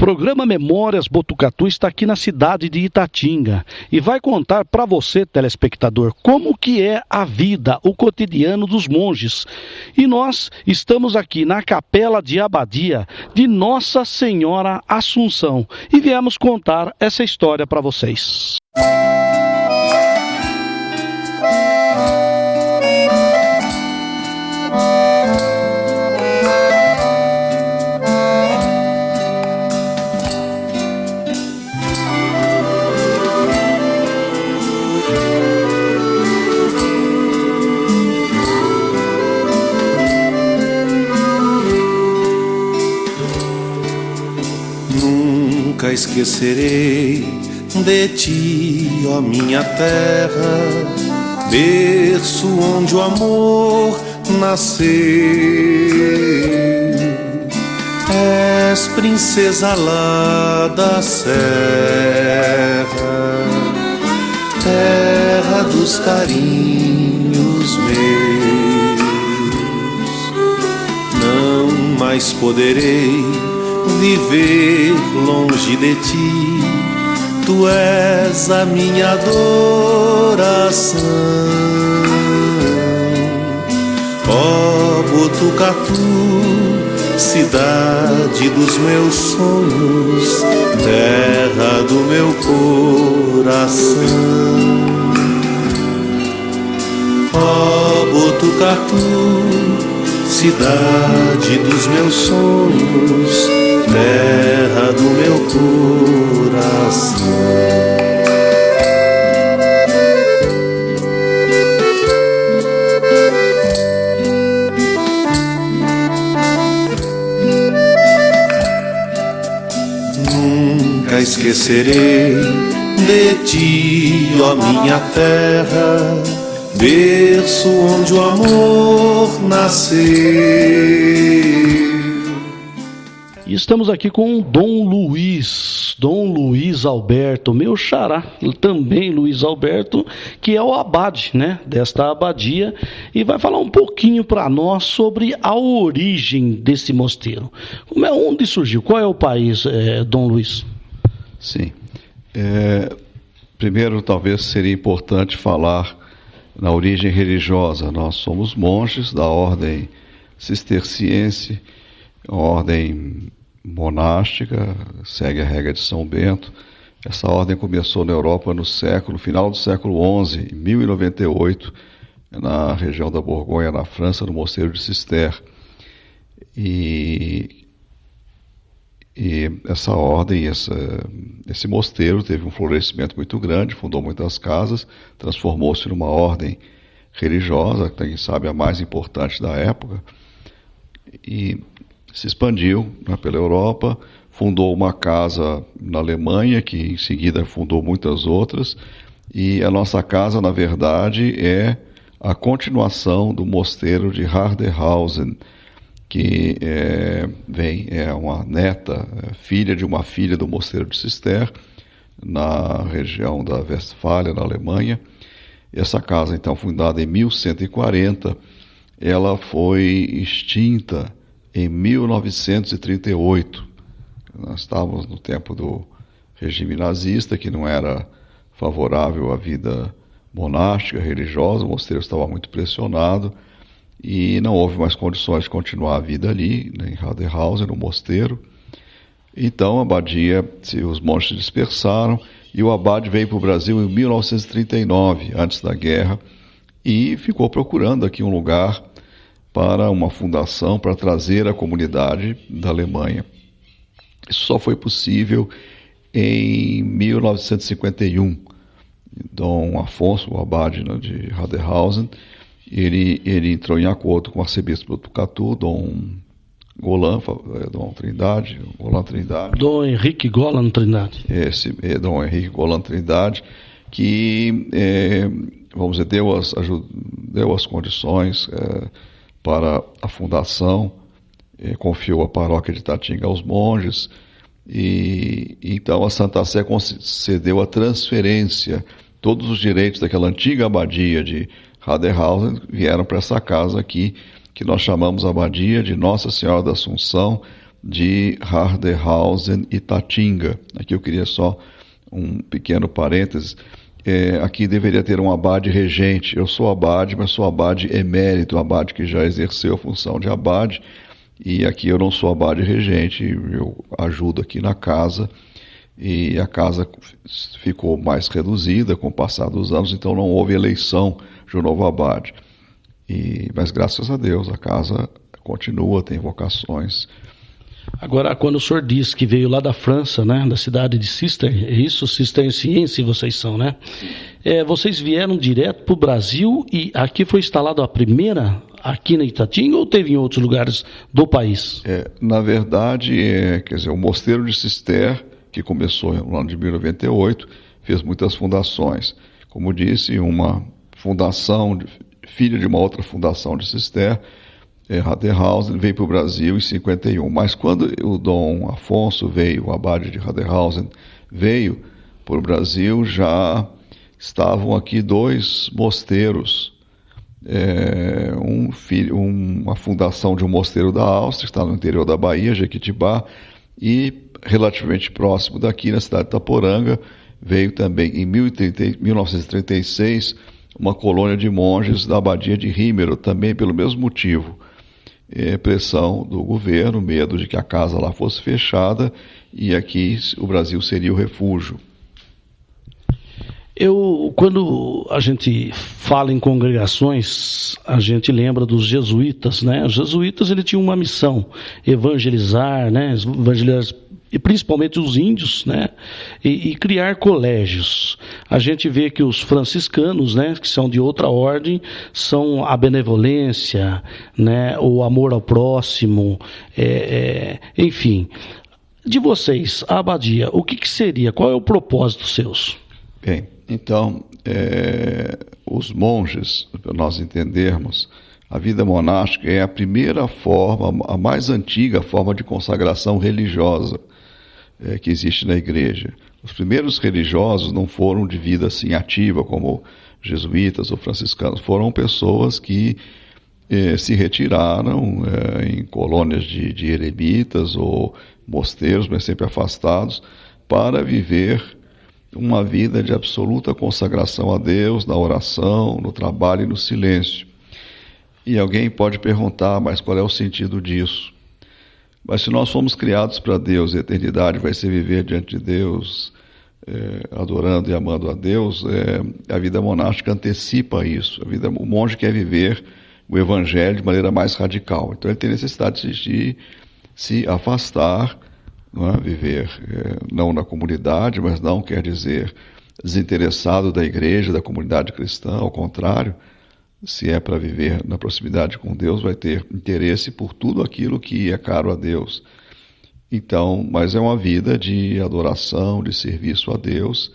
programa Memórias Botucatu está aqui na cidade de Itatinga e vai contar para você, telespectador, como que é a vida, o cotidiano dos monges. E nós estamos aqui na Capela de Abadia de Nossa Senhora Assunção e viemos contar essa história para vocês. Nunca esquecerei de ti, ó minha terra, berço onde o amor nasceu. És princesa lá da serra, terra dos carinhos meus. Não mais poderei viver longe de ti, tu és a minha adoração. Ó Botucatu, cidade dos meus sonhos, terra do meu coração. Ó Botucatu, cidade dos meus sonhos, terra do meu coração. Nunca esquecerei de ti, ó minha terra, berço onde o amor nasceu. E estamos aqui com Dom Luiz Alberto, meu xará, também Luiz Alberto, que é o abade, né, desta abadia, e vai falar um pouquinho para nós sobre a origem desse mosteiro. Onde surgiu? Qual é o país, Dom Luiz? Sim. Primeiro, talvez seria importante falar na origem religiosa. Nós somos monges da ordem cisterciense, ordem monástica, segue a regra de São Bento. Essa ordem começou na Europa no final do século XI, em 1098, na região da Borgonha, na França, no mosteiro de Cister. E essa ordem, esse mosteiro teve um florescimento muito grande, fundou muitas casas, transformou-se numa ordem religiosa, quem sabe a mais importante da época, e se expandiu, né, pela Europa, fundou uma casa na Alemanha, que em seguida fundou muitas outras, e a nossa casa, na verdade, é a continuação do mosteiro de Harderhausen, que é uma neta, filha de uma filha do mosteiro de Cister, na região da Westfália, na Alemanha. Essa casa, então, fundada em 1140, ela foi extinta em 1938, nós estávamos no tempo do regime nazista, que não era favorável à vida monástica, religiosa, o mosteiro estava muito pressionado e não houve mais condições de continuar a vida ali, né, em Harderhausen, no mosteiro. Então a abadia, os monges se dispersaram e o abade veio para o Brasil em 1939, antes da guerra, e ficou procurando aqui um lugar para uma fundação, para trazer a comunidade da Alemanha. Isso só foi possível em 1951. Dom Afonso, o abade, né, de Harderhausen, ele entrou em acordo com o arcebispo de Botucatu, Dom Trindade. Dom Henrique Golan Trindade. Dom Henrique Golan Trindade, que, vamos dizer, deu as condições para a fundação, confiou a paróquia de Itatinga aos monges, e então a Santa Sé concedeu a transferência. Todos os direitos daquela antiga abadia de Harderhausen vieram para essa casa aqui, que nós chamamos Abadia de Nossa Senhora da Assunção, de Harderhausen e Tatinga. Aqui eu queria só um pequeno parênteses. Aqui deveria ter um abade regente. Eu sou abade, mas sou abade emérito, abade que já exerceu a função de abade, e aqui eu não sou abade regente, eu ajudo aqui na casa, e a casa ficou mais reduzida com o passar dos anos, então não houve eleição de um novo abade. Mas graças a Deus a casa continua, tem vocações. Agora, quando o senhor diz que veio lá da França, né, da cidade de Cister, é isso? Cisterciense vocês são, né? Vocês vieram direto para o Brasil e aqui foi instalada a primeira aqui na Itatinga ou teve em outros lugares do país? Na verdade, quer dizer, o Mosteiro de Cister, que começou no ano de 1098, fez muitas fundações. Como disse, uma fundação, filha de uma outra fundação de Cister, Harderhausen, veio para o Brasil em 51. Mas quando o Dom Afonso veio, o abade de Harderhausen veio para o Brasil, já estavam aqui 2 mosteiros. Uma fundação de um mosteiro da Áustria, que está no interior da Bahia, Jequitibá, e relativamente próximo daqui, na cidade de Itaporanga, veio também em 1936 uma colônia de monges da abadia de Rímero, também pelo mesmo motivo. Pressão do governo, medo de que a casa lá fosse fechada e aqui o Brasil seria o refúgio. Quando a gente fala em congregações, a gente lembra dos jesuítas, né? Os jesuítas, ele tinham uma missão, evangelizar, né? Evangelizar, e principalmente os índios, né? E criar colégios. A gente vê que os franciscanos, né, que são de outra ordem, são a benevolência, né, o amor ao próximo, enfim. De vocês, a abadia, o que seria? Qual é o propósito seus? Bem, então, os monges, para nós entendermos, a vida monástica é a primeira forma, a mais antiga forma de consagração religiosa que existe na igreja. Os primeiros religiosos não foram de vida assim ativa, como jesuítas ou franciscanos, foram pessoas que se retiraram em colônias de eremitas ou mosteiros, mas sempre afastados, para viver uma vida de absoluta consagração a Deus, na oração, no trabalho e no silêncio. E alguém pode perguntar, mas qual é o sentido disso? Mas se nós fomos criados para Deus, a eternidade vai ser viver diante de Deus, adorando e amando a Deus, a vida monástica antecipa isso. O monge quer viver o evangelho de maneira mais radical. Então ele tem necessidade de se afastar, não é? Viver não na comunidade, mas não quer dizer desinteressado da igreja, da comunidade cristã, ao contrário. Se é para viver na proximidade com Deus, vai ter interesse por tudo aquilo que é caro a Deus. Então, mas é uma vida de adoração, de serviço a Deus.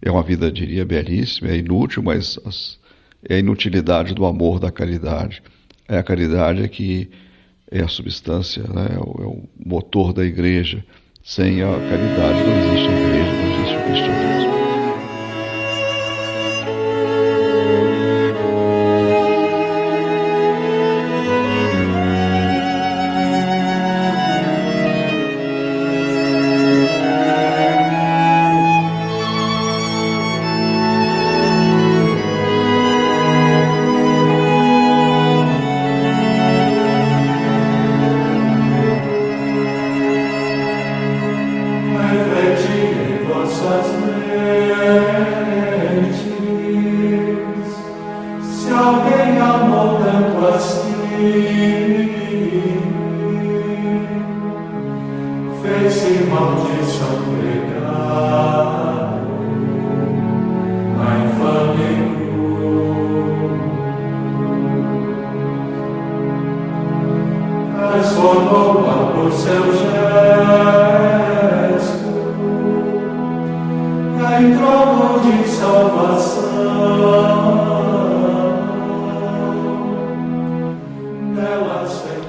É uma vida, diria, belíssima, é inútil, mas é a inutilidade do amor da caridade. A caridade que é a substância, né? É o motor da igreja. Sem a caridade não existe a igreja, não existe o cristianismo.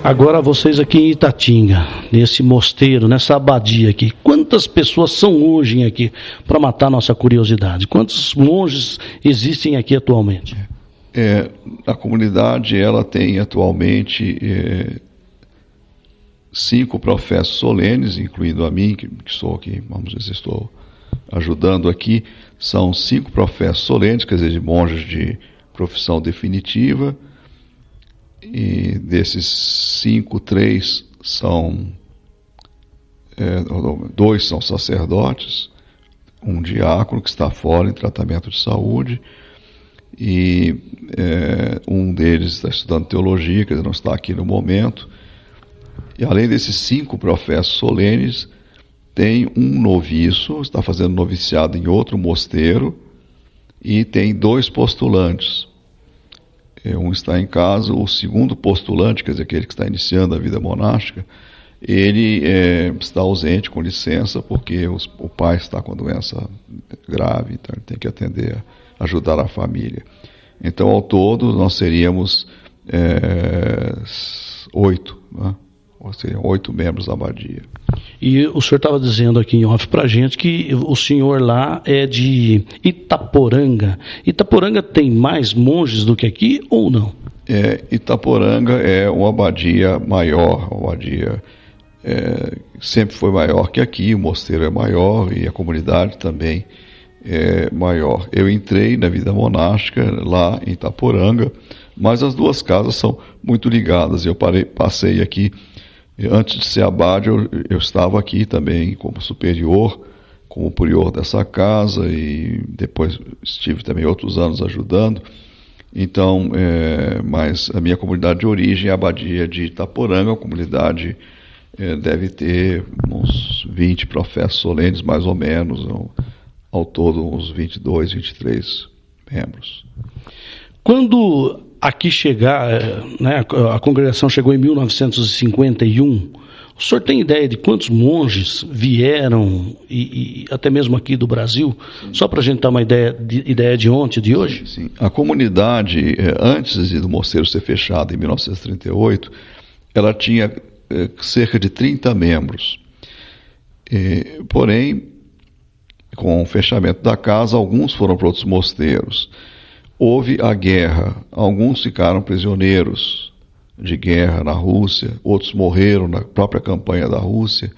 Agora vocês aqui em Itatinga, nesse mosteiro, nessa abadia aqui, quantas pessoas são hoje aqui, para matar nossa curiosidade? Quantos monges existem aqui atualmente? A comunidade ela tem atualmente 5 professos solenes, incluindo a mim, que sou aqui, vamos dizer, estou ajudando aqui. São 5 professos solenes, quer dizer, de monges de profissão definitiva. E desses 5, 3 são... 2 são sacerdotes, um diácono que está fora em tratamento de saúde, e um deles está estudando teologia, que não está aqui no momento. E além desses 5 professos solenes, tem um noviço, está fazendo noviciado em outro mosteiro, e tem 2 postulantes. Um está em casa, o segundo postulante, quer dizer, aquele que está iniciando a vida monástica, ele está ausente, com licença, porque o pai está com doença grave, então ele tem que atender, ajudar a família. Então, ao todo, nós seríamos 8, né? Ou seriam 8 membros da abadia. E o senhor estava dizendo aqui em off pra gente que o senhor lá é de Itaporanga. Itaporanga tem mais monges do que aqui ou não? Itaporanga é uma abadia maior, uma abadia sempre foi maior que aqui, o mosteiro é maior e a comunidade também é maior. Eu entrei na vida monástica lá em Itaporanga, mas as 2 casas são muito ligadas. Eu passei aqui, antes de ser abade, eu estava aqui também como superior, como prior dessa casa, e depois estive também outros anos ajudando. Então, mas a minha comunidade de origem é a abadia de Itaporanga, a comunidade deve ter uns 20 professos solenes, mais ou menos, ao todo uns 22, 23 membros. Quando aqui chegar, né, a congregação chegou em 1951, o senhor tem ideia de quantos monges vieram, e até mesmo aqui do Brasil? Sim. Só para a gente ter uma ideia de ontem, de hoje? Sim. A comunidade, antes do mosteiro ser fechado em 1938, ela tinha cerca de 30 membros. Porém, com o fechamento da casa, alguns foram para outros mosteiros. Houve a guerra, alguns ficaram prisioneiros de guerra na Rússia, outros morreram na própria campanha da Rússia.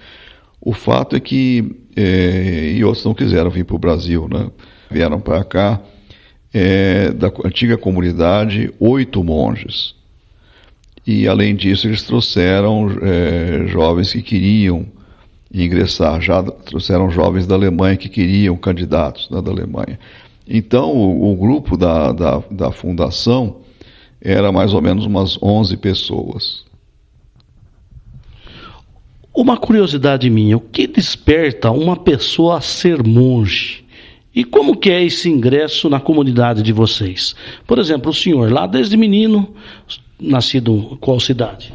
O fato é que, e outros não quiseram vir para o Brasil, né? Vieram para cá, da antiga comunidade, 8 monges. E, além disso, eles trouxeram jovens que queriam ingressar, já trouxeram jovens da Alemanha que queriam, candidatos, né, da Alemanha. Então, o grupo da fundação era mais ou menos umas 11 pessoas. Uma curiosidade minha, o que desperta uma pessoa a ser monge? E como que é esse ingresso na comunidade de vocês? Por exemplo, o senhor, lá desde menino, nascido em qual cidade?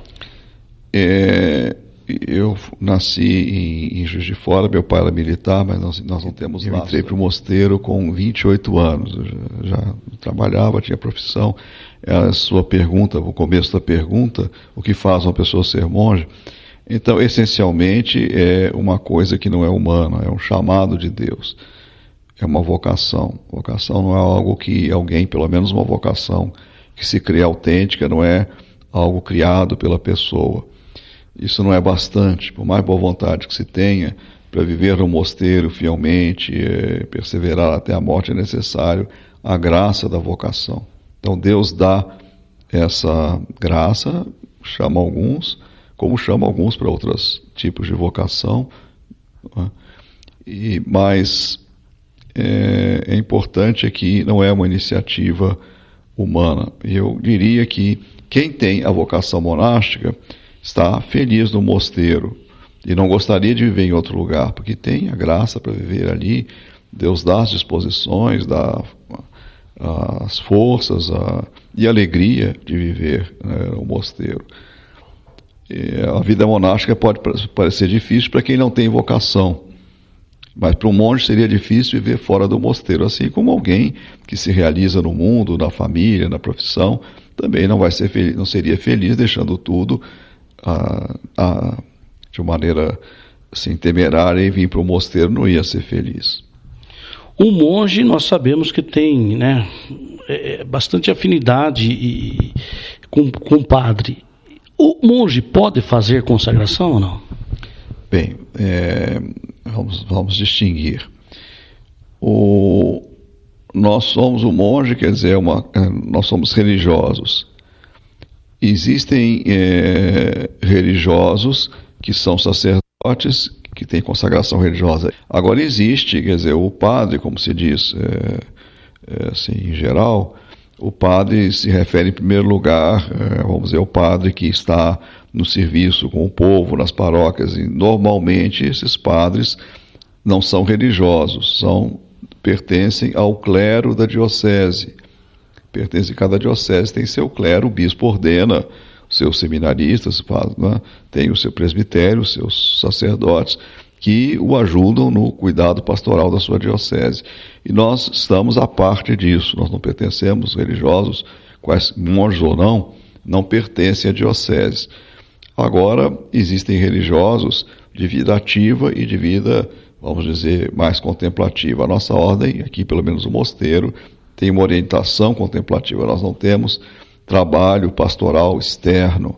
Eu nasci em Juiz de Fora, meu pai era militar, mas nós não temos laço. Eu entrei para o mosteiro com 28 anos, eu já trabalhava, tinha profissão. A sua pergunta, o começo da pergunta, o que faz uma pessoa ser monge? Então, essencialmente, é uma coisa que não é humana, é um chamado de Deus, é uma vocação. Vocação não é algo que alguém, pelo menos uma vocação que se crê autêntica, não é algo criado pela pessoa. Isso não é bastante, por mais boa vontade que se tenha, para viver no mosteiro fielmente, perseverar até a morte, é necessário a graça da vocação. Então Deus dá essa graça, chama alguns, como chama alguns para outros tipos de vocação, né? Mas é importante que não é uma iniciativa humana. Eu diria que quem tem a vocação monástica está feliz no mosteiro e não gostaria de viver em outro lugar, porque tem a graça para viver ali. Deus dá as disposições, dá as forças e a alegria de viver, né, no mosteiro. A vida monástica pode parecer difícil para quem não tem vocação, mas para um monge seria difícil viver fora do mosteiro, assim como alguém que se realiza no mundo, na família, na profissão, também não seria feliz deixando tudo de maneira assim, temerária, e vir para o mosteiro não ia ser feliz. Um monge, nós sabemos que tem, né, bastante afinidade com o padre. O monge pode fazer consagração ou não? Bem, vamos distinguir. Nós somos o monge, quer dizer, nós somos religiosos. Existem religiosos que são sacerdotes, que têm consagração religiosa. Agora existe, quer dizer, o padre, como se diz, assim, em geral, o padre se refere em primeiro lugar, vamos dizer, o padre que está no serviço com o povo, nas paróquias, e normalmente esses padres não são religiosos, pertencem ao clero da diocese. Cada diocese tem seu clero, o bispo ordena os seus seminaristas, né? Tem o seu presbitério, os seus sacerdotes, que o ajudam no cuidado pastoral da sua diocese. E nós estamos à parte disso, nós não pertencemos, religiosos, quais monges ou não pertencem à diocese. Agora, existem religiosos de vida ativa e de vida, vamos dizer, mais contemplativa. A nossa ordem, aqui pelo menos o mosteiro, tem uma orientação contemplativa. Nós não temos trabalho pastoral externo,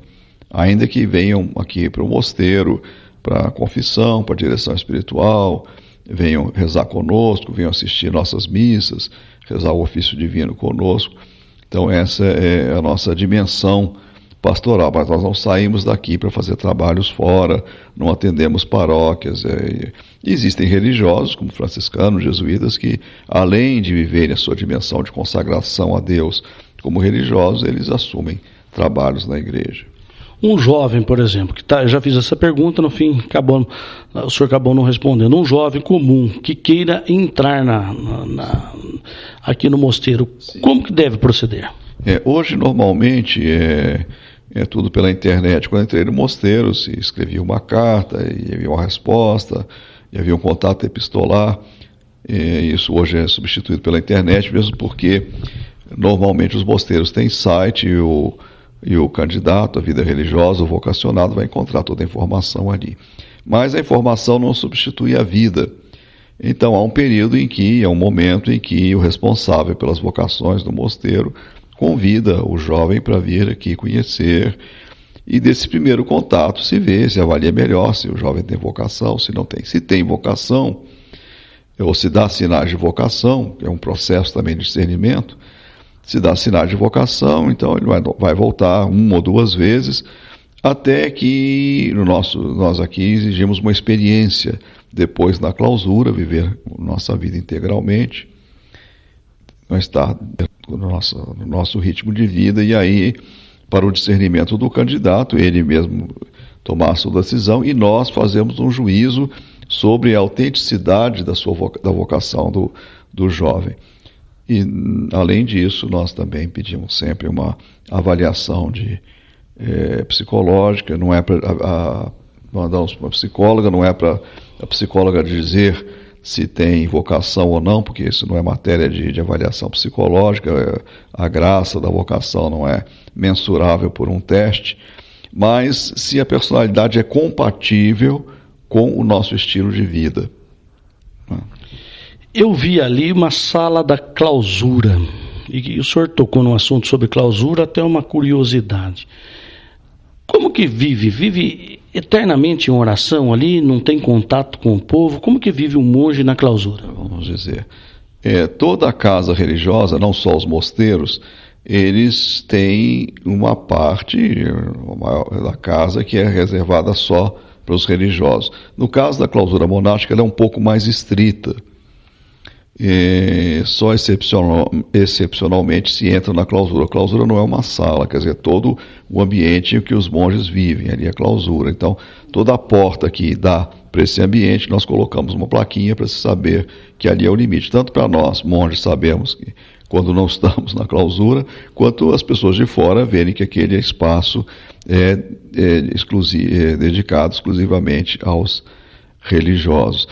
ainda que venham aqui para o mosteiro, para a confissão, para a direção espiritual, venham rezar conosco, venham assistir nossas missas, rezar o ofício divino conosco. Então essa é a nossa dimensão pastoral, mas nós não saímos daqui para fazer trabalhos fora, não atendemos paróquias. Existem religiosos, como franciscanos, jesuítas, que além de viverem a sua dimensão de consagração a Deus como religiosos, eles assumem trabalhos na igreja. Um jovem, por exemplo, eu já fiz essa pergunta, no fim o senhor acabou não respondendo. Um jovem comum que queira entrar aqui no mosteiro, sim, como que deve proceder? Hoje, normalmente, é tudo pela internet. Quando eu entrei no mosteiro, se escrevia uma carta, e havia uma resposta, e havia um contato epistolar. Isso hoje é substituído pela internet, mesmo porque normalmente os mosteiros têm site e o candidato à vida religiosa, o vocacionado, vai encontrar toda a informação ali. Mas a informação não substitui a vida. Então há um momento em que o responsável pelas vocações do mosteiro convida o jovem para vir aqui conhecer, e desse primeiro contato se vê, se avalia melhor se o jovem tem vocação, se não tem. Se tem vocação, ou se dá sinais de vocação, que é um processo também de discernimento, se dá sinais de vocação, então ele vai voltar uma ou duas vezes, até que nós aqui exigimos uma experiência, depois na clausura, viver nossa vida integralmente, não estar no nosso ritmo de vida, e aí, para o discernimento do candidato, ele mesmo tomar a sua decisão, e nós fazemos um juízo sobre a autenticidade da vocação do jovem. E, além disso, nós também pedimos sempre uma avaliação psicológica. Não é para mandamos para uma psicóloga, não é para a psicóloga dizer se tem vocação ou não, porque isso não é matéria de avaliação psicológica. A graça da vocação não é mensurável por um teste, mas se a personalidade é compatível com o nosso estilo de vida. Eu vi ali uma sala da clausura, e o senhor tocou num assunto sobre clausura, até uma curiosidade. Como que vive eternamente em oração ali, não tem contato com o povo? Como que vive um monge na clausura? Vamos dizer, toda a casa religiosa, não só os mosteiros, eles têm uma parte da casa que é reservada só para os religiosos. No caso da clausura monástica, ela é um pouco mais estrita. Só excepcionalmente se entra na clausura. A clausura não é uma sala, quer dizer, todo o ambiente em que os monges vivem, ali é a clausura. Então, toda a porta que dá para esse ambiente, nós colocamos uma plaquinha para se saber que ali é o limite. Tanto para nós, monges, sabemos que quando não estamos na clausura, quanto as pessoas de fora verem que aquele espaço é dedicado exclusivamente aos religiosos.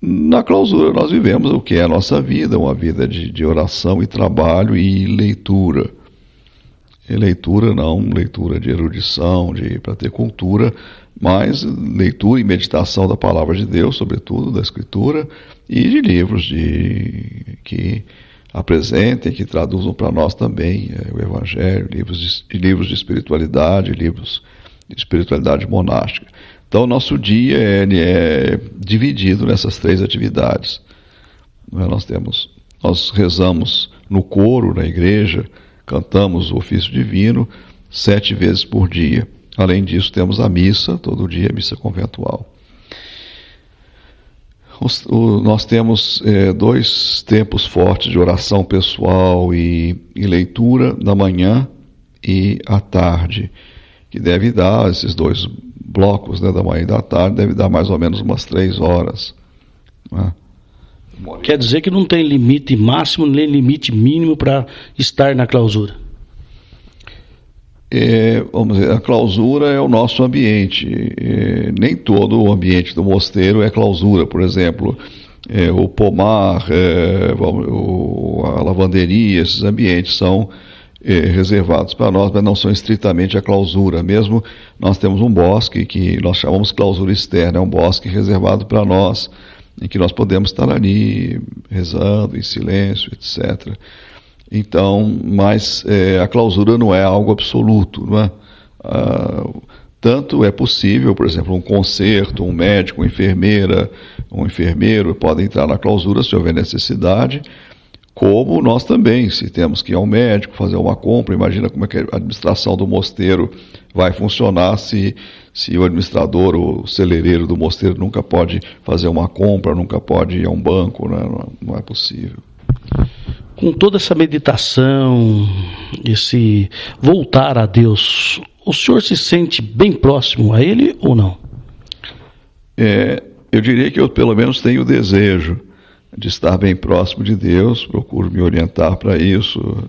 Na clausura nós vivemos o que é a nossa vida, uma vida de oração e trabalho e leitura. E leitura não leitura de erudição, para ter cultura, mas leitura e meditação da palavra de Deus, sobretudo da Escritura, e de livros que apresentem, que traduzam para nós também o Evangelho, livros de espiritualidade, livros de espiritualidade monástica. Então, nosso dia ele é dividido nessas 3 atividades. Nós rezamos no coro, na igreja, cantamos o ofício divino 7 vezes por dia. Além disso, temos a missa, todo dia, a missa conventual. Nós temos 2 tempos fortes de oração pessoal e leitura da manhã e à tarde, que deve dar, esses 2 blocos, né, da manhã e da tarde, deve dar mais ou menos umas 3 horas. Né? Quer dizer que não tem limite máximo nem limite mínimo para estar na clausura? Vamos dizer, a clausura é o nosso ambiente. Nem todo o ambiente do mosteiro é clausura. Por exemplo, o pomar, a lavanderia, esses ambientes são reservados para nós, mas não são estritamente a clausura. Mesmo nós temos um bosque que nós chamamos clausura externa, é um bosque reservado para nós, em que nós podemos estar ali rezando em silêncio, etc. Então, mas a clausura não é algo absoluto, não é? Tanto é possível, por exemplo, um concerto, um médico, uma enfermeira, um enfermeiro podem entrar na clausura se houver necessidade, como nós também, se temos que ir ao médico, fazer uma compra. Imagina como é que a administração do mosteiro vai funcionar se o administrador, o celeireiro do mosteiro nunca pode fazer uma compra, nunca pode ir a um banco, né? Não é possível. Com toda essa meditação, esse voltar a Deus, o senhor se sente bem próximo a Ele ou não? Eu diria que eu pelo menos tenho o desejo de estar bem próximo de Deus, procuro me orientar para isso,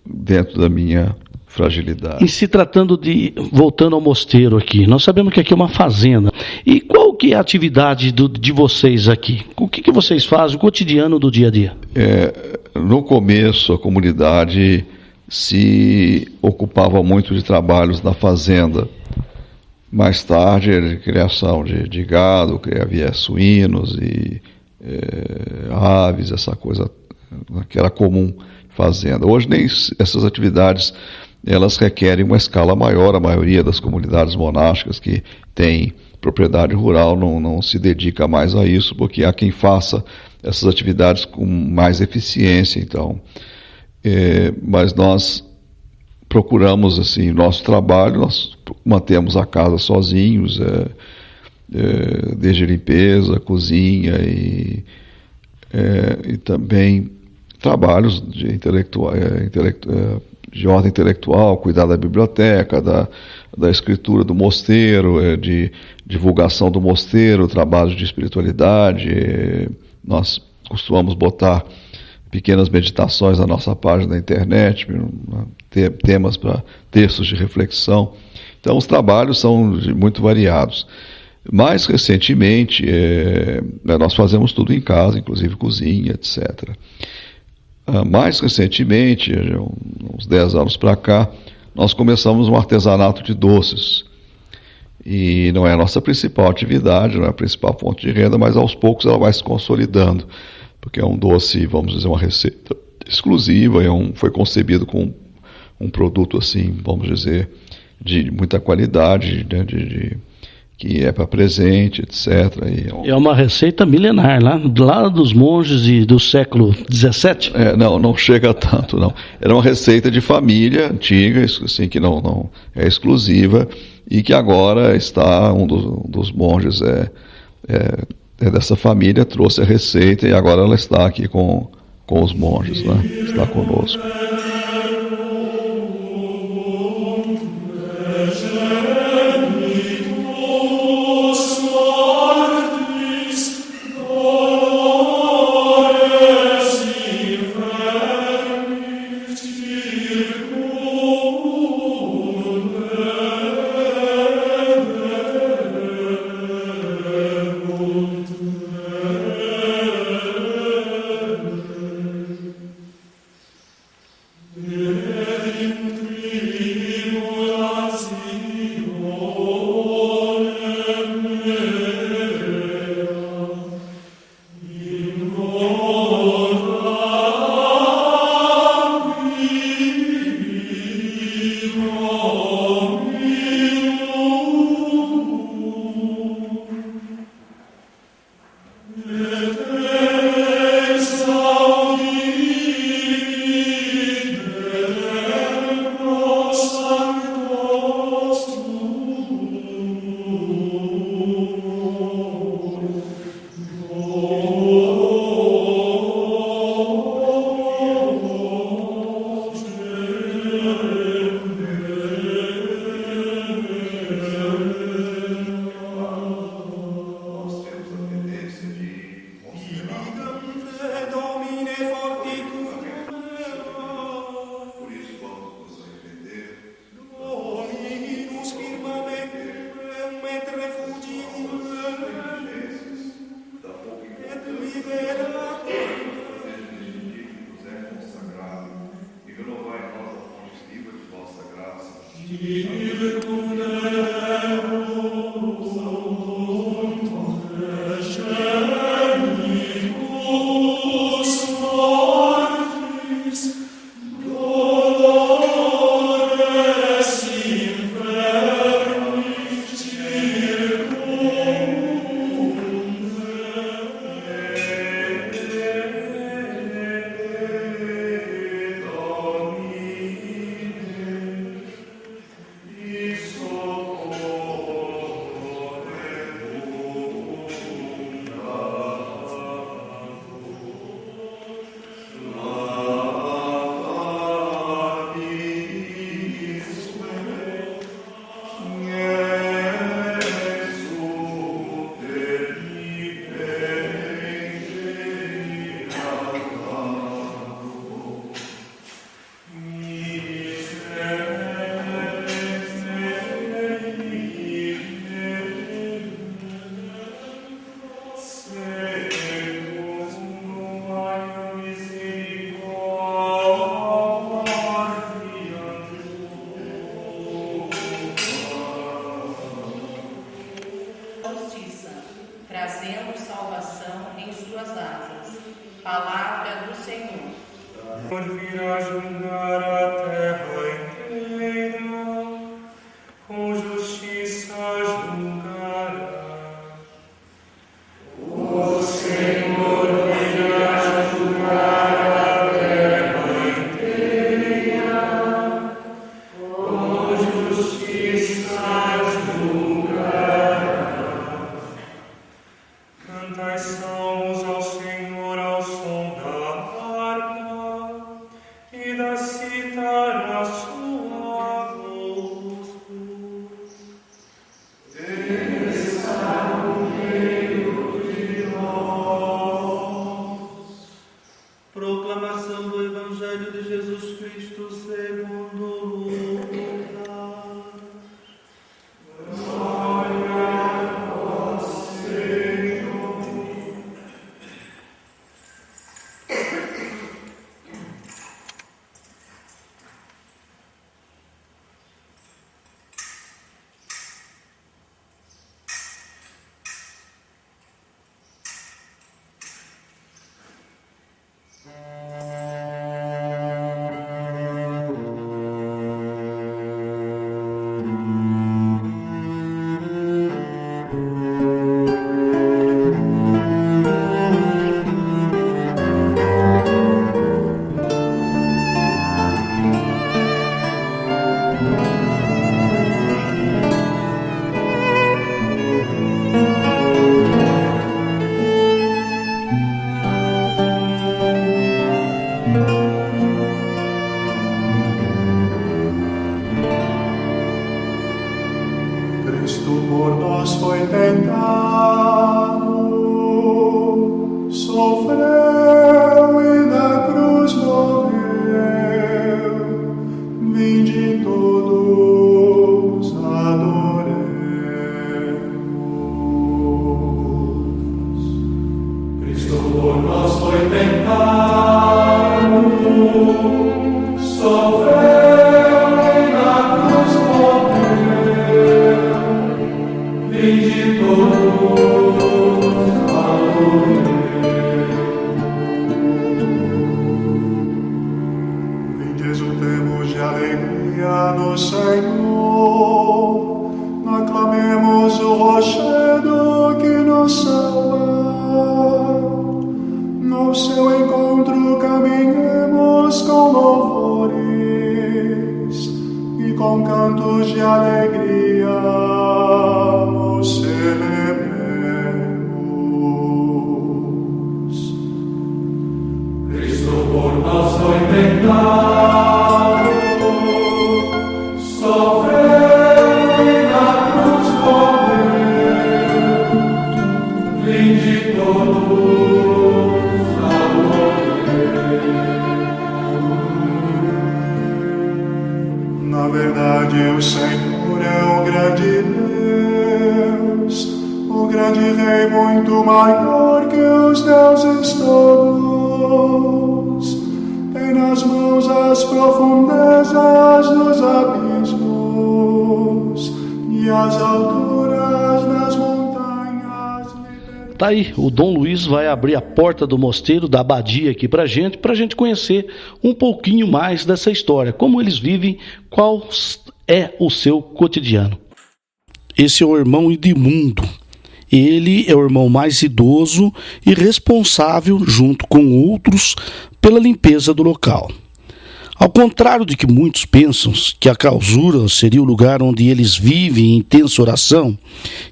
dentro da minha fragilidade. E se tratando de, voltando ao mosteiro aqui, nós sabemos que aqui é uma fazenda. E qual que é a atividade de vocês aqui? O que vocês fazem, o cotidiano do dia a dia? No começo, a comunidade se ocupava muito de trabalhos na fazenda. Mais tarde, de criação de gado, havia suínos e aves, essa coisa que era comum em fazenda. Hoje nem essas atividades elas requerem uma escala maior. A maioria das comunidades monásticas que tem propriedade rural não se dedica mais a isso, porque há quem faça essas atividades com mais eficiência. Então, mas nós procuramos, assim, nosso trabalho, nós mantemos a casa sozinhos, desde limpeza, cozinha e também trabalhos de ordem intelectual, cuidar da biblioteca, da escritura do mosteiro, de divulgação do mosteiro, trabalhos de espiritualidade. Nós costumamos botar pequenas meditações na nossa página da internet, temas para textos de reflexão. Então, os trabalhos são muito variados. Mais recentemente, nós fazemos tudo em casa, inclusive cozinha, etc. Mais recentemente, uns 10 anos para cá, nós começamos um artesanato de doces. E não é a nossa principal atividade, não é a principal fonte de renda, mas aos poucos ela vai se consolidando, porque é um doce, vamos dizer, uma receita exclusiva, foi concebido com um produto, assim, vamos dizer, de muita qualidade, né, que é para presente, etc. É uma receita milenar, lá dos monges do século XVII? Não chega tanto, não. Era uma receita de família antiga, assim, que não é exclusiva, e que agora está, um dos monges dessa família, trouxe a receita, e agora ela está aqui com os monges, né? Está conosco. trazendo salvação em suas asas. Palavra do Senhor. Por virá julgar a terra inteira, com justiça julgará. O Senhor virá julgar a terra inteira, com justiça julgará. Cantai salmos ao Senhor ao som da harpa e da cítara a sua voz. Desça no meio de nós. Proclamação do Evangelho de Jesus Cristo segundo Lucas. Cristo por nós foi tentado, sofreu e na cruz morreu. Vinde todos adoremos. Cristo por nós foi tentado, sofreu e na cruz morreu. Vinde todos adoremos. Vinde exultemos de alegria no Senhor, aclamemos o rochedo que nos salva. vinde todos ao morrer. Na verdade, o Senhor é o grande Deus, o grande Rei muito maior que os deuses todos. Tem nas mãos as profundezas dos abismos e as alturas das montanhas. Tá aí, o Dom Luiz vai abrir a porta do mosteiro, da abadia aqui pra gente conhecer um pouquinho mais dessa história, como eles vivem, qual é o seu cotidiano. Esse é o irmão Edmundo. Ele é o irmão mais idoso e responsável, junto com outros, pela limpeza do local. Ao contrário de que muitos pensam que a clausura seria o lugar onde eles vivem em intensa oração,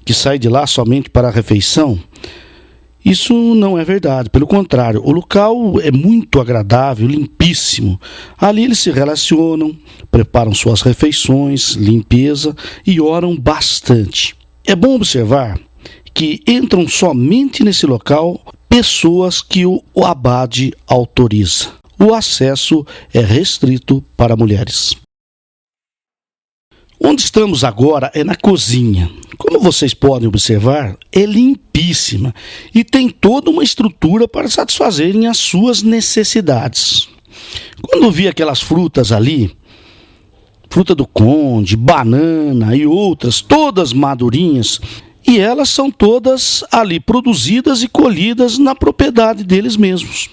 que sai de lá somente para a refeição, isso não é verdade. Pelo contrário, o local é muito agradável, limpíssimo. Ali eles se relacionam, preparam suas refeições, limpeza e oram bastante. É bom observar que entram somente nesse local pessoas que o abade autoriza. O acesso é restrito para mulheres. Onde estamos agora é na cozinha. Como vocês podem observar, é limpíssima e tem toda uma estrutura para satisfazerem as suas necessidades. Quando vi aquelas frutas ali, fruta do conde, banana e outras, todas madurinhas, e elas são todas ali produzidas e colhidas na propriedade deles mesmos.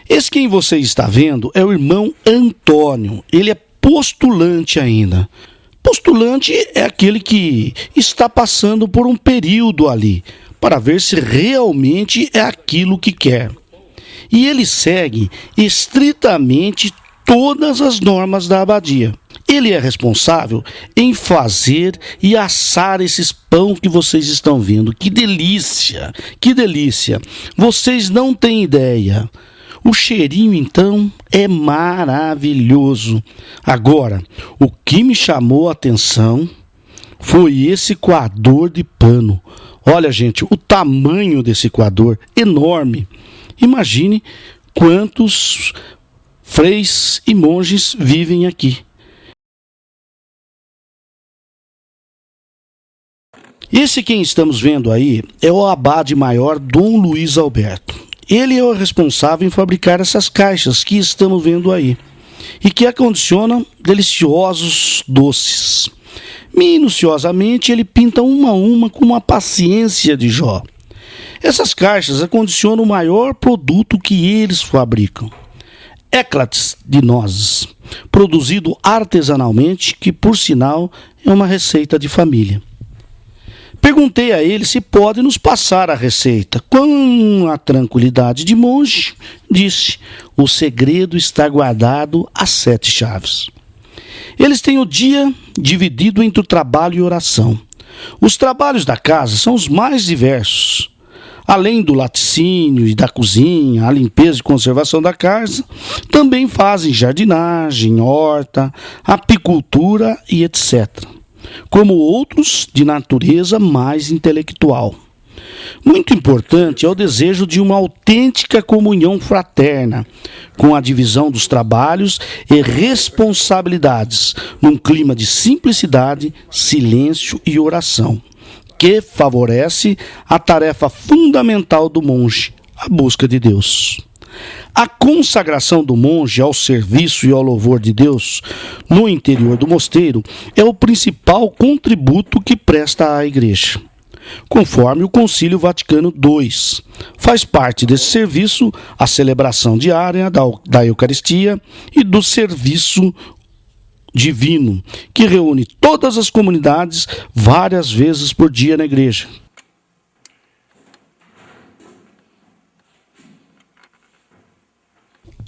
Esse quem você está vendo é o irmão Antônio. Ele é postulante ainda. Postulante é aquele que está passando por um período ali, para ver se realmente é aquilo que quer. E ele segue estritamente todas as normas da abadia. Ele é responsável em fazer e assar esses pão que vocês estão vendo. Que delícia! Que delícia! Vocês não têm ideia. O cheirinho, então, é maravilhoso. Agora, o que me chamou a atenção foi esse coador de pano. Olha, gente, o tamanho desse coador, enorme. Imagine quantos freis e monges vivem aqui. Esse quem estamos vendo aí é o abade maior Dom Luiz Alberto. Ele é o responsável em fabricar essas caixas que estamos vendo aí e que acondicionam deliciosos doces. Minuciosamente ele pinta uma a uma com uma paciência de Jó. Essas caixas acondicionam o maior produto que eles fabricam. Éclates de nozes, produzido artesanalmente, que por sinal é uma receita de família. Perguntei a ele se pode nos passar a receita. Com a tranquilidade de monge, disse: o segredo está guardado às 7 chaves. Eles têm o dia dividido entre o trabalho e oração. Os trabalhos da casa são os mais diversos. Além do laticínio e da cozinha, a limpeza e conservação da casa, também fazem jardinagem, horta, apicultura e etc., como outros de natureza mais intelectual. Muito importante é o desejo de uma autêntica comunhão fraterna, com a divisão dos trabalhos e responsabilidades, num clima de simplicidade, silêncio e oração, que favorece a tarefa fundamental do monge, a busca de Deus. A consagração do monge ao serviço e ao louvor de Deus no interior do mosteiro é o principal contributo que presta à Igreja. Conforme o Concílio Vaticano II, faz parte desse serviço a celebração diária da Eucaristia e do serviço divino, que reúne todas as comunidades várias vezes por dia na Igreja.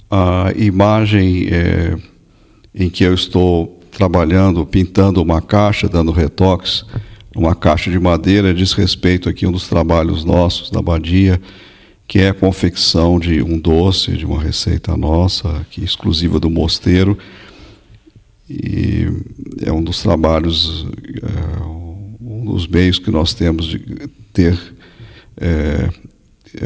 A imagem em que eu estou trabalhando, pintando uma caixa, dando retoques, uma caixa de madeira, diz respeito aqui a um dos trabalhos nossos da abadia, que é a confecção de um doce, de uma receita nossa, aqui, exclusiva do mosteiro. E é um dos trabalhos, um dos meios que nós temos de ter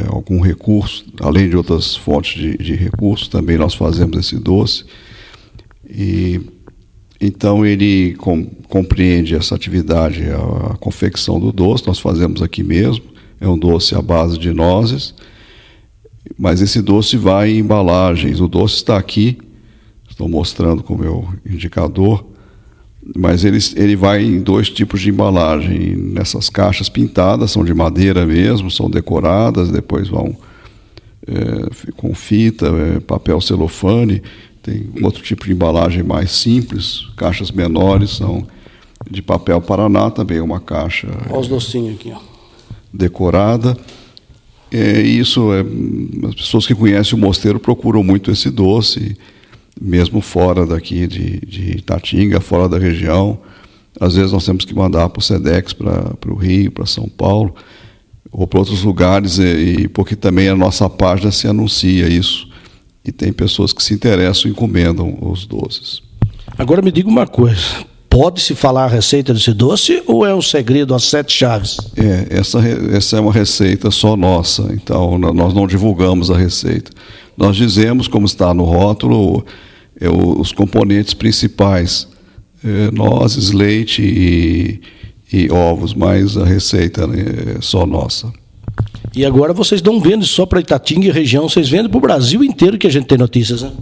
algum recurso, além de outras fontes de recursos, também nós fazemos esse doce. E então ele compreende essa atividade, a confecção do doce, nós fazemos aqui mesmo, é um doce à base de nozes, mas esse doce vai em embalagens, o doce está aqui, estou mostrando com o meu indicador, mas ele vai em 2 tipos de embalagem, nessas caixas pintadas, são de madeira mesmo, são decoradas, depois vão com fita, papel celofane. Tem outro tipo de embalagem mais simples, caixas menores, são de papel Paraná, também uma caixa Olha os docinhos aqui, ó. Decorada. As pessoas que conhecem o mosteiro procuram muito esse doce, mesmo fora daqui de Itatinga, fora da região. Às vezes nós temos que mandar para o SEDEX, para o Rio, para São Paulo, ou para outros lugares, porque também a nossa página se anuncia isso. E tem pessoas que se interessam e encomendam os doces. Agora me diga uma coisa, pode-se falar a receita desse doce ou é um segredo às 7 chaves? Essa é uma receita só nossa, então nós não divulgamos a receita. Nós dizemos, como está no rótulo, os componentes principais, nozes, leite e ovos, mas a receita é só nossa. E agora vocês não vendem só para Itatinga e região, vocês vendem para o Brasil inteiro, que a gente tem notícias, né?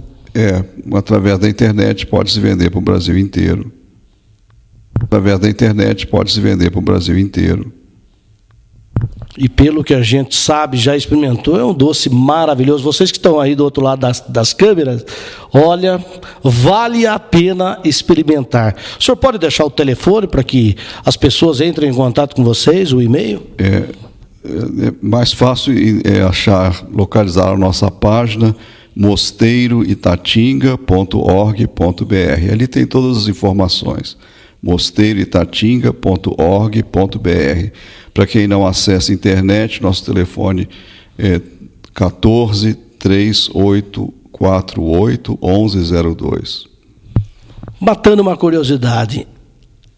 Através da internet pode-se vender para o Brasil inteiro. Através da internet pode-se vender para o Brasil inteiro. E pelo que a gente sabe, já experimentou, é um doce maravilhoso. Vocês que estão aí do outro lado das câmeras, olha, vale a pena experimentar. O senhor pode deixar o telefone para que as pessoas entrem em contato com vocês, o e-mail? É mais fácil localizar a nossa página mosteiroitatinga.org.br. Ali tem todas as informações. mosteiroitatinga.org.br. Para quem não acessa a internet, nosso telefone é 14 3848 1102. Matando uma curiosidade,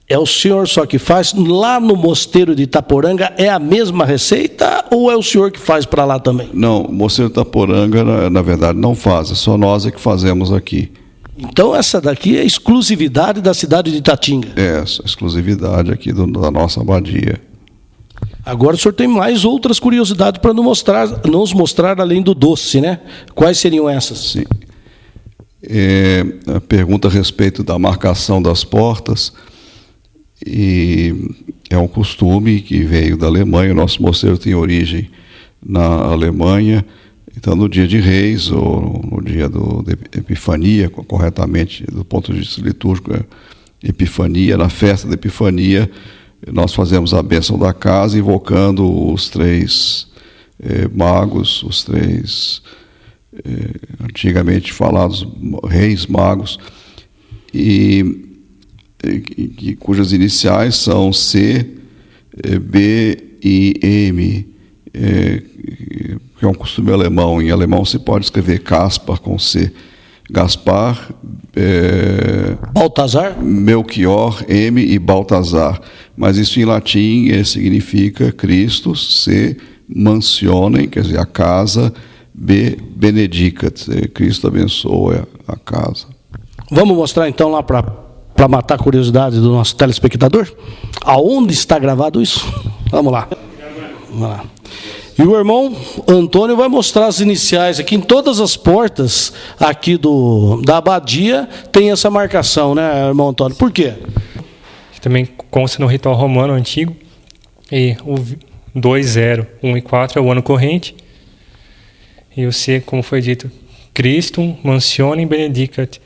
é o senhor só que faz? Lá no Mosteiro de Itaporanga é a mesma receita ou é o senhor que faz para lá também? Não, o Mosteiro de Itaporanga, na verdade, não faz, é só nós que fazemos aqui. Então essa daqui é exclusividade da cidade de Itatinga? Essa exclusividade aqui da nossa abadia. Agora o senhor tem mais outras curiosidades para nos mostrar além do doce, né? Quais seriam essas? Sim. A pergunta a respeito da marcação das portas, e é um costume que veio da Alemanha. O nosso mosteiro tem origem na Alemanha. Então, no dia de Reis, ou no dia da Epifania, corretamente, do ponto de vista litúrgico, Epifania, na festa da Epifania, nós fazemos a bênção da casa, invocando os 3 magos, os 3, antigamente falados, reis magos, cujas iniciais são C, B e M, que é um costume alemão. Em alemão se pode escrever Caspar com C. Gaspar, Baltazar, Melchior, M e Baltazar. Mas isso em latim significa Christus, C, mansionem, quer dizer, a casa, B, benedicat, Cristo abençoa a casa. Vamos mostrar então lá para matar a curiosidade do nosso telespectador? Aonde está gravado isso? Vamos lá. Vamos lá. E o irmão Antônio vai mostrar as iniciais aqui em todas as portas aqui da abadia, tem essa marcação, né, irmão Antônio? Por quê? Também consta no ritual romano antigo, e o 2, 0, 1 e 4 é o ano corrente, e o C, como foi dito, Christum mansionem benedicat,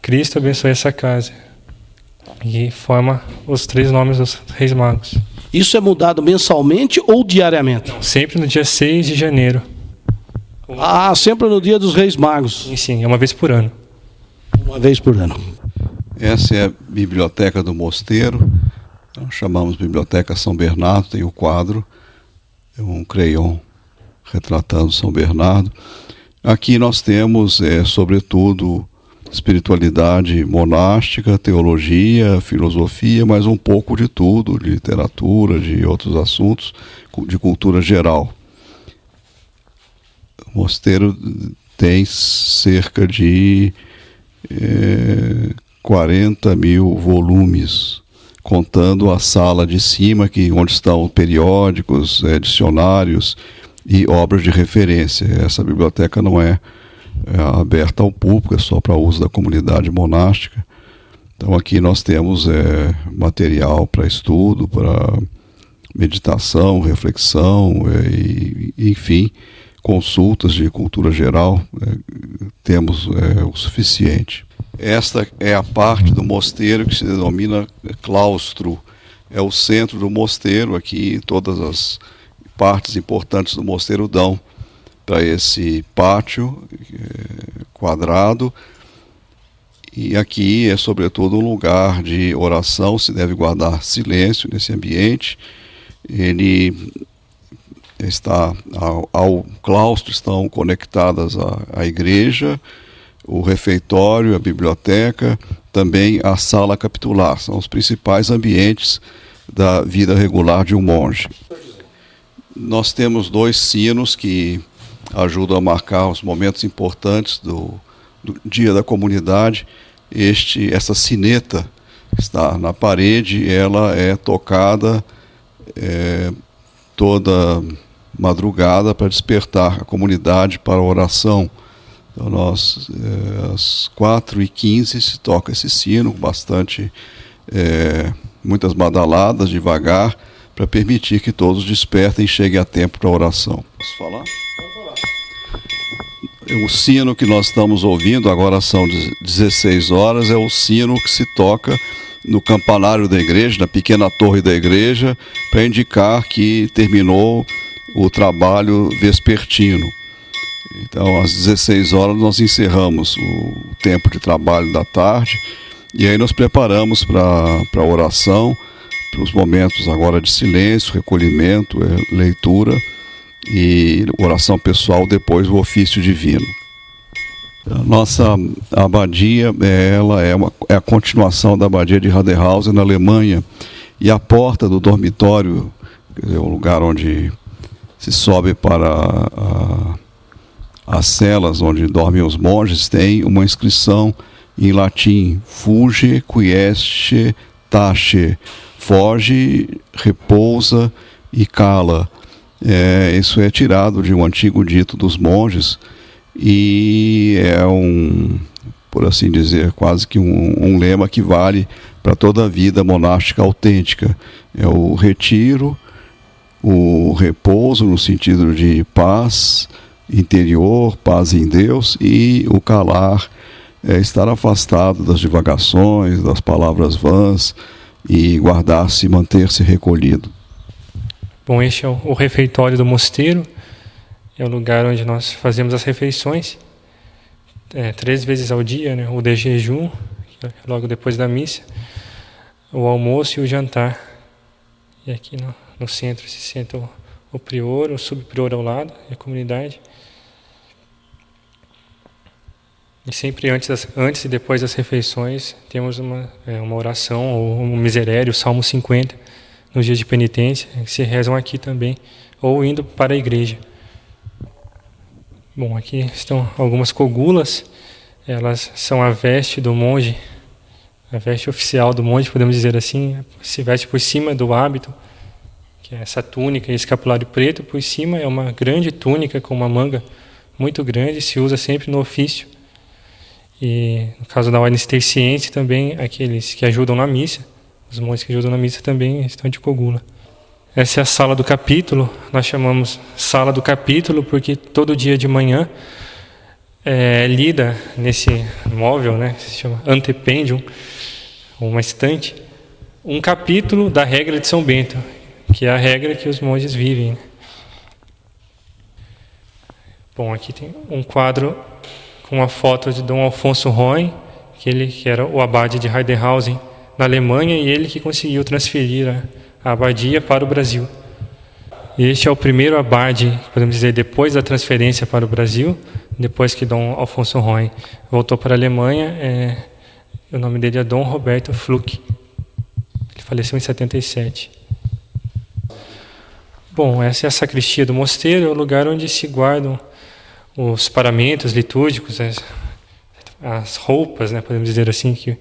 Cristo abençoe essa casa, e forma os 3 nomes dos Reis Magos. Isso é mudado mensalmente ou diariamente? Sempre no dia 6 de janeiro. Ah, sempre no dia dos Reis Magos. Sim, é uma vez por ano. Uma vez por ano. Essa é a biblioteca do mosteiro, nós chamamos Biblioteca São Bernardo, tem o quadro, é um crayon retratando São Bernardo. Aqui nós temos, sobretudo, espiritualidade monástica, teologia, filosofia, mas um pouco de tudo, de literatura, de outros assuntos, de cultura geral. O mosteiro tem cerca de 40 mil volumes, contando a sala de cima, onde estão periódicos, dicionários e obras de referência. Essa biblioteca não é aberta ao público, é só para uso da comunidade monástica. Então aqui nós temos material para estudo, para meditação, reflexão, e, enfim, consultas de cultura geral, temos o suficiente. Esta é a parte do mosteiro que se denomina claustro. É o centro do mosteiro. Aqui todas as partes importantes do mosteiro dão para esse pátio quadrado. E aqui é sobretudo um lugar de oração, se deve guardar silêncio nesse ambiente. Ele está ao claustro, estão conectadas à igreja, o refeitório, a biblioteca, também a sala capitular. São os principais ambientes da vida regular de um monge. Nós temos 2 sinos que ajudam a marcar os momentos importantes do dia da comunidade. Essa sineta está na parede, ela é tocada toda madrugada para despertar a comunidade para a oração. Então nós, às 4h15 se toca esse sino, muitas badaladas, devagar, para permitir que todos despertem e cheguem a tempo para a oração. Posso falar? O sino que nós estamos ouvindo, agora são 16 horas, é o sino que se toca no campanário da igreja, na pequena torre da igreja, para indicar que terminou o trabalho vespertino. Então, às 16 horas, nós encerramos o tempo de trabalho da tarde e aí nos preparamos para a oração, para os momentos agora de silêncio, recolhimento, leitura e oração pessoal, depois o ofício divino. A nossa abadia ela é a continuação da abadia de Raderhausen, na Alemanha, e a porta do dormitório, quer dizer, o lugar onde se sobe para as celas onde dormem os monges, tem uma inscrição em latim: Fuge, quiesce, tace. Foge, repousa e cala. Isso é tirado de um antigo dito dos monges e é por assim dizer, quase que um lema que vale para toda a vida monástica autêntica. É o retiro, o repouso no sentido de paz interior, paz em Deus, e o calar, estar afastado das divagações, das palavras vãs, e guardar-se, manter-se recolhido. Bom, este é o refeitório do mosteiro. É o lugar onde nós fazemos as refeições 3 vezes ao dia, né? O de jejum, logo depois da missa, o almoço e o jantar. E aqui no centro se senta o prior, o subprior ao lado, e a comunidade. E sempre antes e depois das refeições temos uma oração, ou um miserério, Salmo 50, nos dias de penitência, que se rezam aqui também, ou indo para a igreja. Bom, aqui estão algumas cogulas, elas são a veste do monge, a veste oficial do monge, podemos dizer assim, se veste por cima do hábito, que é essa túnica e escapulário preto. Por cima é uma grande túnica com uma manga muito grande, se usa sempre no ofício. E no caso da ordem cisterciense também, aqueles que ajudam na missa, os monges que ajudam na missa também estão de cogula. Essa é a sala do capítulo. Nós chamamos sala do capítulo porque todo dia de manhã é lida nesse móvel, né, que se chama antependium, uma estante, um capítulo da regra de São Bento, que é a regra que os monges vivem. Bom, aqui tem um quadro com uma foto de Dom Alfonso Roen, que era o abade de Raderhausen na Alemanha, e ele que conseguiu transferir a abadia para o Brasil. Este é o primeiro abade, podemos dizer, depois da transferência para o Brasil, depois que Dom Alfonso Roin voltou para a Alemanha. O nome dele é Dom Roberto Fluck. Ele faleceu em 77. Bom, essa é a sacristia do mosteiro, é o lugar onde se guardam os paramentos litúrgicos, as roupas, né, podemos dizer assim, que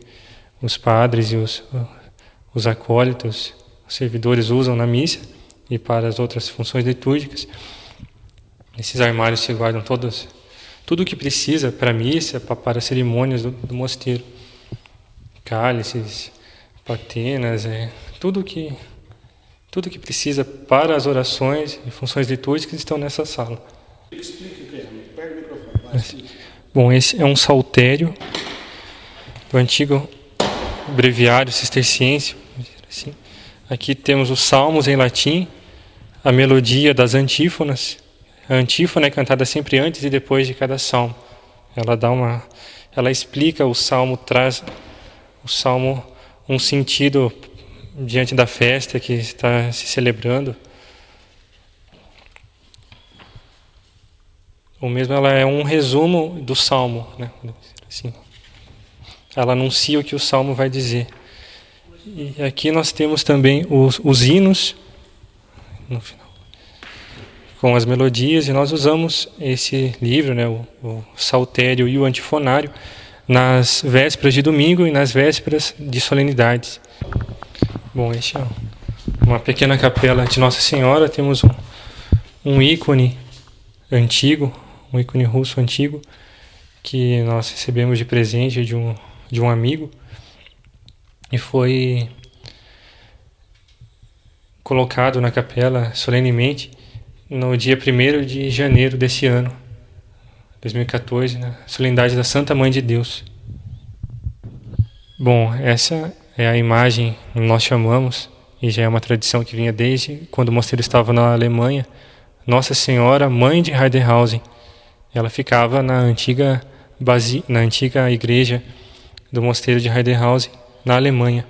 os padres e os acólitos, os servidores usam na missa e para as outras funções litúrgicas. Nesses armários se guardam tudo o que precisa para a missa, para as cerimônias do mosteiro. Cálices, patenas, tudo que precisa para as orações e funções litúrgicas estão nessa sala. Pega o microfone. Bom, esse é um saltério do antigo breviário cisterciense. Assim. Aqui temos os salmos em latim, a melodia das antífonas. A antífona é cantada sempre antes e depois de cada salmo. Ela explica o salmo, traz o salmo um sentido diante da festa que está se celebrando. Ou mesmo ela é um resumo do salmo, né? Assim, ela anuncia o que o salmo vai dizer. E aqui nós temos também os hinos no final, com as melodias, e nós usamos esse livro, né, o saltério e o antifonário, nas vésperas de domingo e nas vésperas de solenidades. Bom, este é uma pequena capela de Nossa Senhora. Temos um ícone antigo, um ícone russo antigo, que nós recebemos de presente de um amigo, e foi colocado na capela solenemente no dia 1º de janeiro desse ano, 2014, na solenidade da Santa Mãe de Deus. Bom, essa é a imagem que nós chamamos, e já é uma tradição que vinha desde quando o mosteiro estava na Alemanha, Nossa Senhora Mãe de Heiderhausen. Ela ficava na antiga igreja do mosteiro de Heiderhausen, na Alemanha.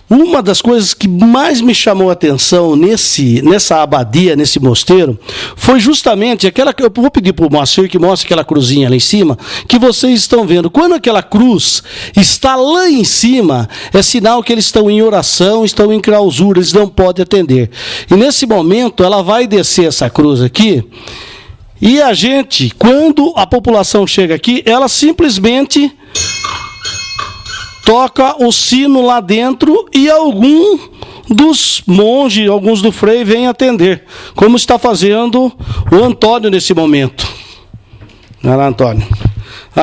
Uma das coisas que mais me chamou a atenção nessa abadia, nesse mosteiro, foi justamente aquela que eu vou pedir para o Moacir que mostre aquela cruzinha lá em cima, que vocês estão vendo. Quando aquela cruz está lá em cima, é sinal que eles estão em oração, estão em clausura, eles não podem atender. E nesse momento ela vai descer essa cruz aqui, e a gente, quando a população chega aqui, ela simplesmente toca o sino lá dentro e algum dos monges, alguns do frei, vêm atender, como está fazendo o Antônio nesse momento. Não era, Antônio?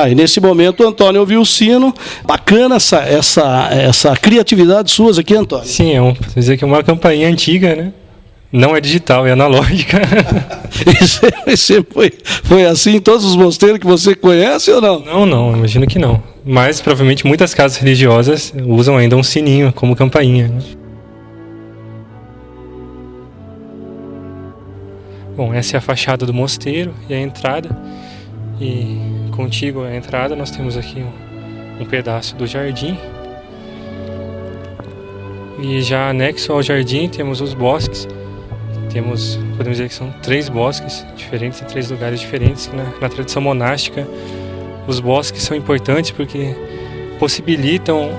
E nesse momento o Antônio ouviu o sino. Bacana essa criatividade suas aqui, Antônio. Sim, pode dizer que é uma campainha antiga, né? Não é digital, é analógica. E sempre foi assim em todos os mosteiros que você conhece ou não? Não, imagino que não. Mas provavelmente muitas casas religiosas usam ainda um sininho como campainha. Bom, essa é a fachada do mosteiro e a entrada. E contíguo à entrada nós temos aqui um pedaço do jardim. E já anexo ao jardim temos os bosques. Podemos dizer que são 3 bosques diferentes, em 3 lugares diferentes. Na tradição monástica, os bosques são importantes porque possibilitam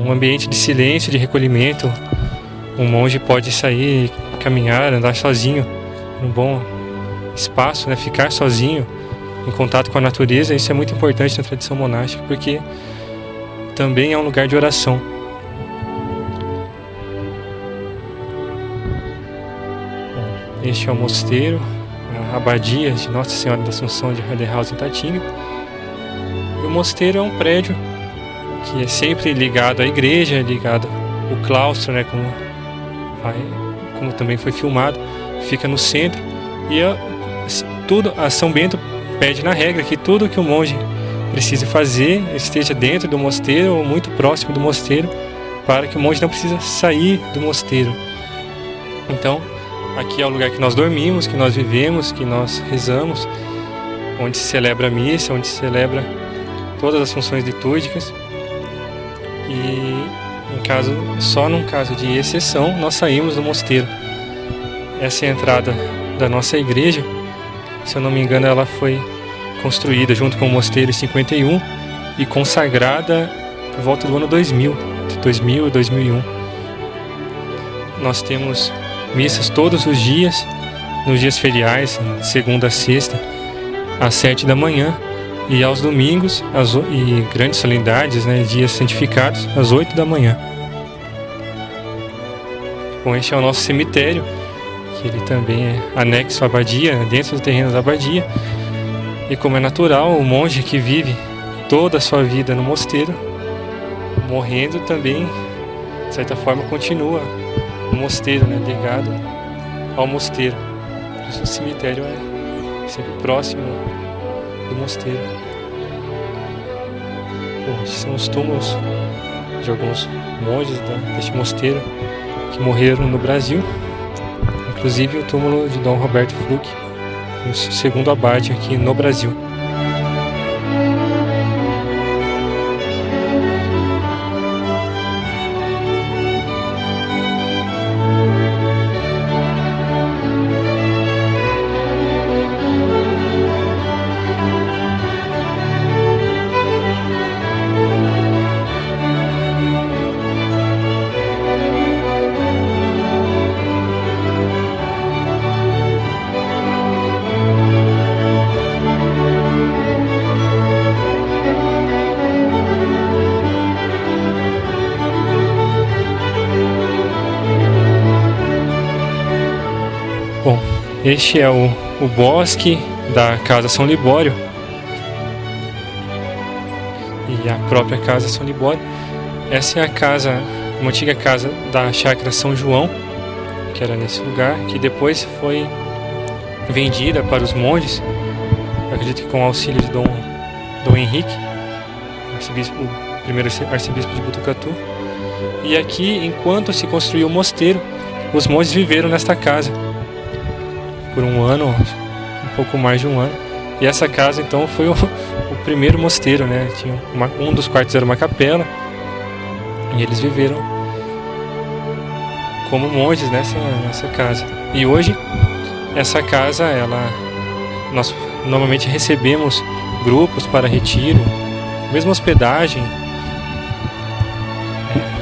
um ambiente de silêncio, de recolhimento. Um monge pode sair, caminhar, andar sozinho, num bom espaço, né? Ficar sozinho, em contato com a natureza. Isso é muito importante na tradição monástica, porque também é um lugar de oração. Este é o mosteiro, a abadia de Nossa Senhora da Assunção de Heiderhausen, Tatinga. E o mosteiro é um prédio que é sempre ligado à igreja, ligado ao claustro, né, como também foi filmado, fica no centro. E a São Bento pede na regra que tudo que o monge precise fazer esteja dentro do mosteiro ou muito próximo do mosteiro, para que o monge não precise sair do mosteiro. Então, aqui é o lugar que nós dormimos, que nós vivemos, que nós rezamos, onde se celebra a missa, onde se celebra todas as funções litúrgicas. E só num caso de exceção, nós saímos do mosteiro. essa é a entrada da nossa igreja. Se eu não me engano, ela foi construída junto com o mosteiro em 51 e consagrada por volta do ano 2000, de 2000 e 2001. Nós temos missas todos os dias, nos dias feriais, de segunda a sexta, às 7 da manhã, e aos domingos, e grandes solenidades, né, dias santificados, às 8 da manhã. Bom, este é o nosso cemitério, que ele também é anexo à abadia, dentro do terreno da abadia. E como é natural, o monge que vive toda a sua vida no mosteiro, morrendo também, de certa forma, continua no mosteiro, né, ligado ao mosteiro. Por isso o cemitério é sempre próximo do mosteiro. Bom, esses são os túmulos de alguns monges deste mosteiro que morreram no Brasil. Inclusive o túmulo de Dom Roberto Fluch, o segundo abade aqui no Brasil. Bom, este é o bosque da Casa São Libório e a própria Casa São Libório. Essa é a casa, uma antiga casa da Chácara São João, que era nesse lugar, que depois foi vendida para os monges, eu acredito que com o auxílio de Dom Henrique, o primeiro arcebispo de Botucatu. E aqui, enquanto se construiu o mosteiro, os monges viveram nesta casa por um ano, um pouco mais de um ano. E essa casa então foi o primeiro mosteiro, né? Tinha um dos quartos era uma capela e eles viveram como monges nessa casa. E hoje essa casa, nós normalmente recebemos grupos para retiro, mesmo hospedagem.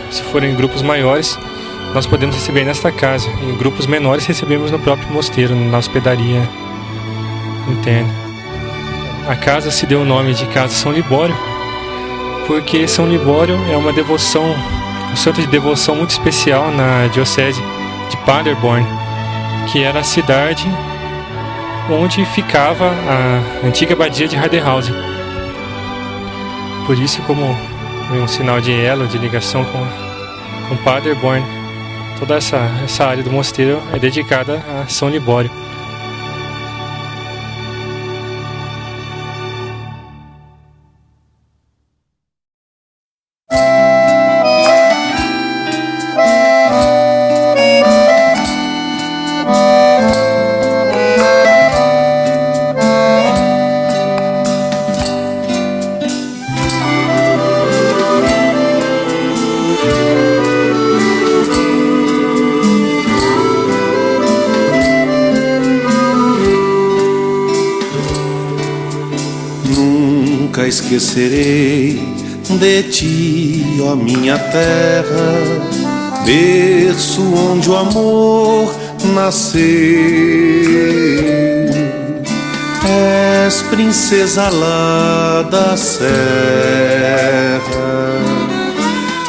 Se forem grupos maiores, nós podemos receber nesta casa. Em grupos menores recebemos no próprio mosteiro, na hospedaria interna. A casa se deu o nome de Casa São Libório, porque São Libório é uma devoção, um santo de devoção muito especial na diocese de Paderborn, que era a cidade onde ficava a antiga abadia de Harderhausen. Por isso, como um sinal de elo, de ligação com Paderborn, toda essa área do mosteiro é dedicada a São Libório. Nunca esquecerei de ti, ó minha terra, berço onde o amor nasceu. És princesa lá da serra,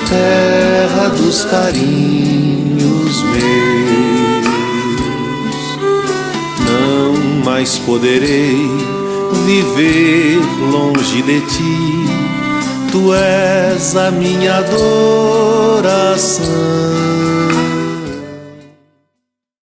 terra dos carinhos meus. Não mais poderei viver longe de ti, tu és a minha adoração.